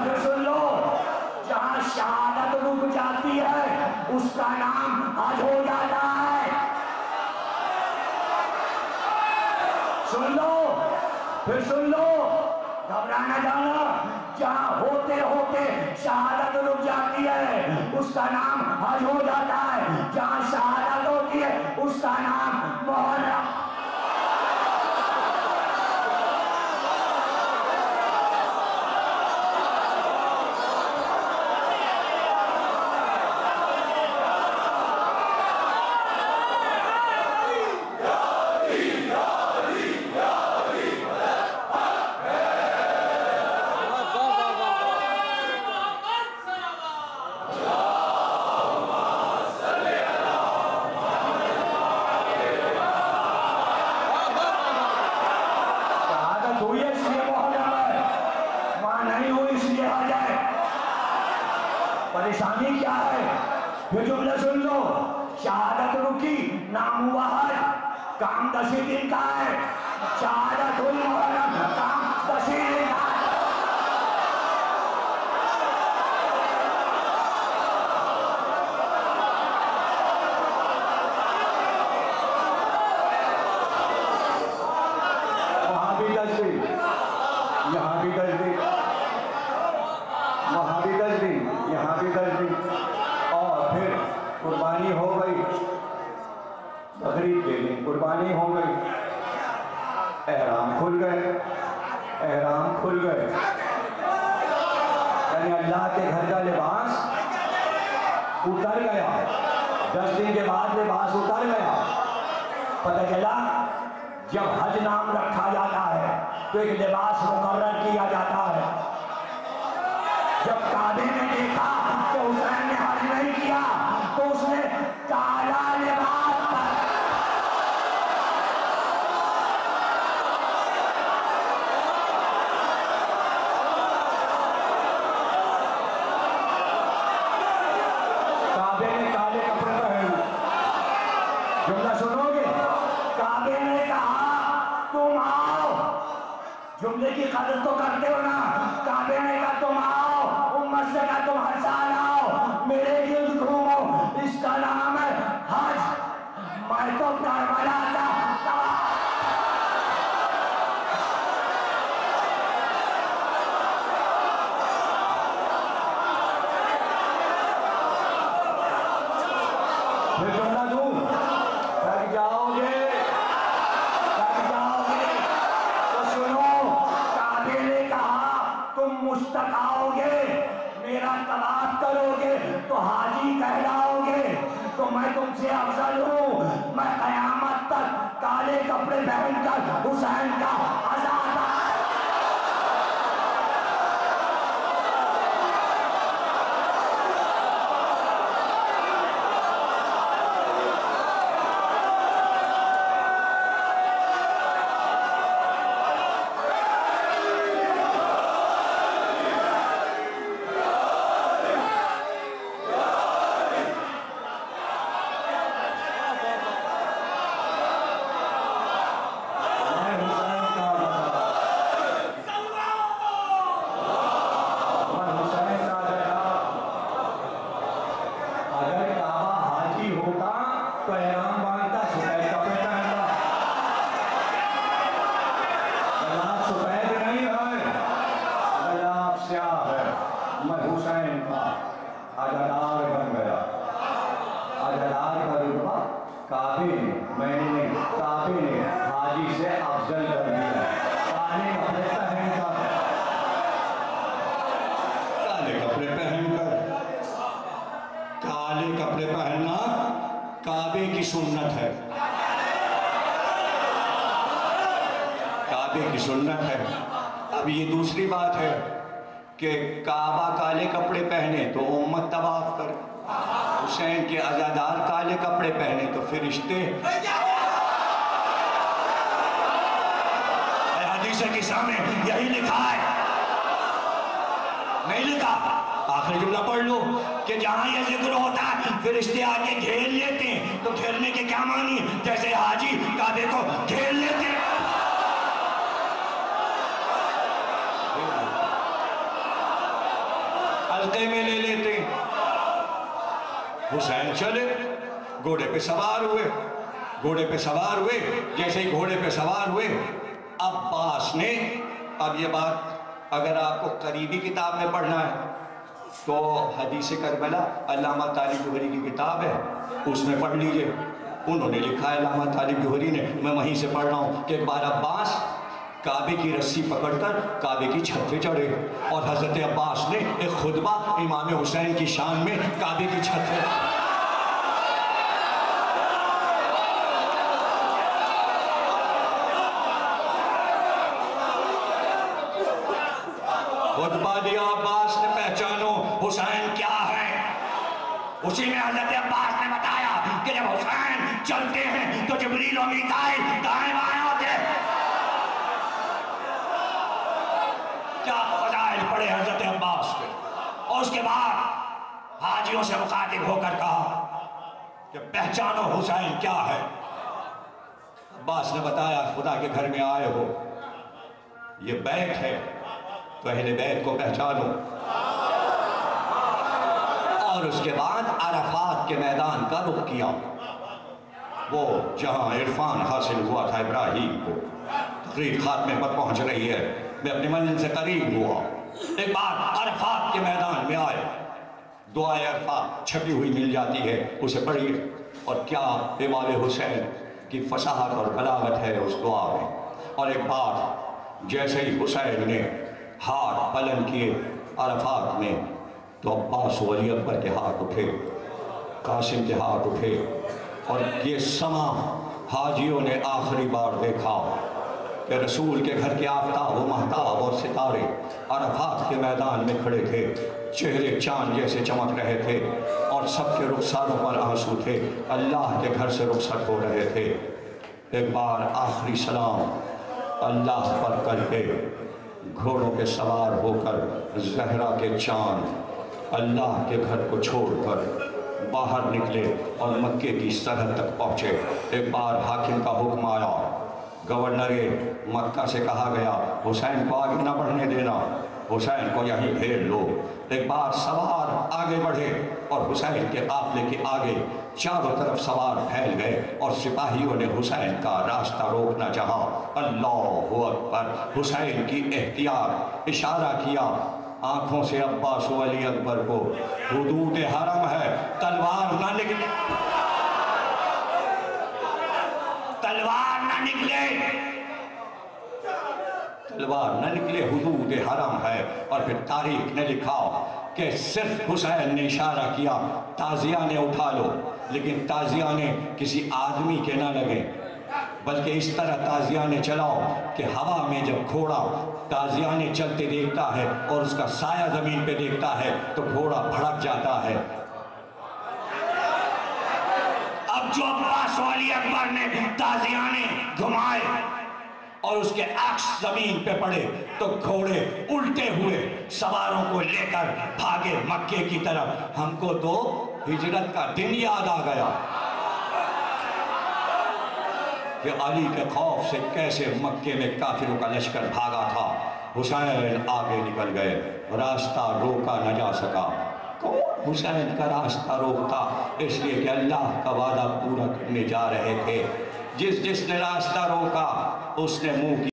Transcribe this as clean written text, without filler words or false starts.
फिर सुन लो, जहां शहादत रुक जाती है उसका नाम हज हो जाता है। सुन लो, फिर सुन लो, घबराना जाना। जहां होते होते शहादत रुक जाती है उसका नाम हज हो जाता है। जहां शहादत होती है उसका नाम मुहर्रम। परेशानी क्या है? फिर जुमला सुन लो, शहादत रुकी, नाम हुआ हज, काम 10 दिन का है। शहादत हुई मुहर्रम, काम 10 दिन का है। वहां भी 10 दिन, यहाँ भी 10 दिन, वहां भी 10 दिन, यहाँ भी 10 दिन। और फिर कुर्बानी हो गई, बकरीद के दिन कुर्बानी हो गई, एहराम खुल गए, एहराम खुल गए, यानी अल्लाह के घर का लिबास उतर गया। 10 दिन के बाद लिबास उतर गया। पता चला जब हज नाम रखा जाता है तो एक लिबास मुकर्रर किया जाता है। जब काबे ने देखा कि हुसैन ने हज नहीं किया तो उसने काला लिबास काबे ने काले कपड़े पहने। जुमला सुनोगे, काबे ने कहा तुम आओ, जुमले की कदर तो करते हो ना। काबे ने कहा तुम आओ, उम्मत से कहा तुम हर साल आओ, मेरे गिर्द घूमो, इसका नाम है हज। मैं तो करबला था। फिर जुमला दूं, थक जाओगे, थक जाओगे तो सुनो, काबे ने कहा तुम मुश्तक आओगे, मेरा तवाफ करोगे तो हाजी कहलाओगे, तो मैं तुमसे अफजल हूँ। मैं कयामत तक काले कपड़े पहनकर हुसैन का आजाद। सुन्नत है, काबे की सुन्नत है। अब ये दूसरी बात है कि काबा काले कपड़े पहने तो उम्मत तवाफ करे, हुसैन के अज़ादार काले कपड़े पहने तो फरिश्ते। हदीस किस्सा में यही लिखा है, नहीं लिखा? आखिरी जुमला पढ़ लो कि जहां यह जिक्र होता है फरिश्ते आके घेर लेते हैं, तो घेरने के क्या मानी? जैसे हाजी काबे को घेर लेते हैं। हल्के में ले लेते। हुसैन चले, घोड़े पे सवार हुए, घोड़े पे सवार हुए। जैसे ही घोड़े पे सवार हुए, अब्बास ने, अब ये बात अगर आपको करीबी किताब में पढ़ना है तो हदीस करबला अल्लामा तालिब जोहरी की किताब है, उसमें पढ़ लीजिए। उन्होंने लिखा है, अल्लामा तालिब जोहरी ने, मैं वहीं से पढ़ रहा हूँ कि एक बार अब्बास काबे की रस्सी पकड़कर काबे की छत पे चढ़े और हज़रत अब्बास ने एक खुतबा इमाम हुसैन की शान में काबे की छत पे खुतबा दिया। अब्बास ने पहचानो हुसैन क्या है। उसी में हज़रत अब्बास ने बताया कि जब हुसैन चलते हैं तो जिब्रील और मीकाईल दाएं बाएं होते हैं। क्या फजाइल पड़े हज़रत अब्बास पे। और उसके बाद हाजियों से मुखातिब होकर कहा कि पहचानो हुसैन क्या है। अब्बास ने बताया, खुदा के घर में आए हो, ये बैत है तो अहले बैत को पहचानो। और उसके बाद अरफात के मैदान का रुख किया, वो जहां इरफान हासिल हुआ था इब्राहिम को। तकरीर खात्मे पर पहुंच रही है, मैं अपनी मंजिल से करीब हुआ। एक बार अरफात के मैदान में आए, दुआए अरफात छपी हुई मिल जाती है, उसे पढ़िए। और क्या इमाम हुसैन की फसाहत और बलागत है उस दुआ में। और एक बार जैसे ही हुसैन ने हाथ बुलंद किए अरफात में, तो अब्बास वली अकबर के हाथ उठे, कासिम के हाथ उठे। और ये समा हाजियों ने आखिरी बार देखा कि रसूल के घर के आफ्ताब व महताब और सितारे अरफात के मैदान में खड़े थे, चेहरे चांद जैसे चमक रहे थे और सबके रुखसारों पर आंसू थे, अल्लाह के घर से रुखसत हो रहे थे। एक बार आखिरी सलाम अल्लाह पर करके घोड़ों के सवार होकर जहरा के चांद अल्लाह के घर को छोड़कर बाहर निकले और मक्के की सरहद तक पहुँचे। एक बार हाकिम का हुक्म आया, गवर्नर मक्का से कहा गया हुसैन को आगे ना बढ़ने देना, हुसैन को यहीं घेर लो। एक बार सवार आगे बढ़े और हुसैन के काफिले के आगे चारों तरफ सवार फैल गए और सिपाहियों ने हुसैन का रास्ता रोकना चाहा। अल्लाहु अकबर, हुसैन की एहतियात, इशारा किया आंखों से अब्बास वली अकबर को, हुदूद हरम है, तलवार ना निकले, तलवार ना निकले, तलवार न निकले, हुदूद हरम है। और फिर तारीख ने लिखा कि सिर्फ हुसैन ने इशारा किया ताजिया ने उठा लो, लेकिन ताजिया ने किसी आदमी के ना लगे, बल्कि इस तरह ताजिया ने चलाओ कि हवा में जब घोड़ा ताजिया ने चलते देखता है और उसका साया जमीन पे देखता है तो घोड़ा भड़क जाता है। अब जो अब्बास वली अकबर ने ताजिया ने घुमाए और उसके अक्स जमीन पे पड़े तो घोड़े उल्टे हुए सवारों को लेकर भागे मक्के की तरफ। हमको तो हिजरत का दिन याद आ गया कि अली के खौफ से कैसे मक्के में काफिरों का लश्कर भागा था। हुसैन आगे निकल गए, रास्ता रोका न जा सका। कौन हुसैन का रास्ता रोकता? इसलिए कि अल्लाह का वादा पूरा करने जा रहे थे। जिसने रास्ता रोका उसने मुंह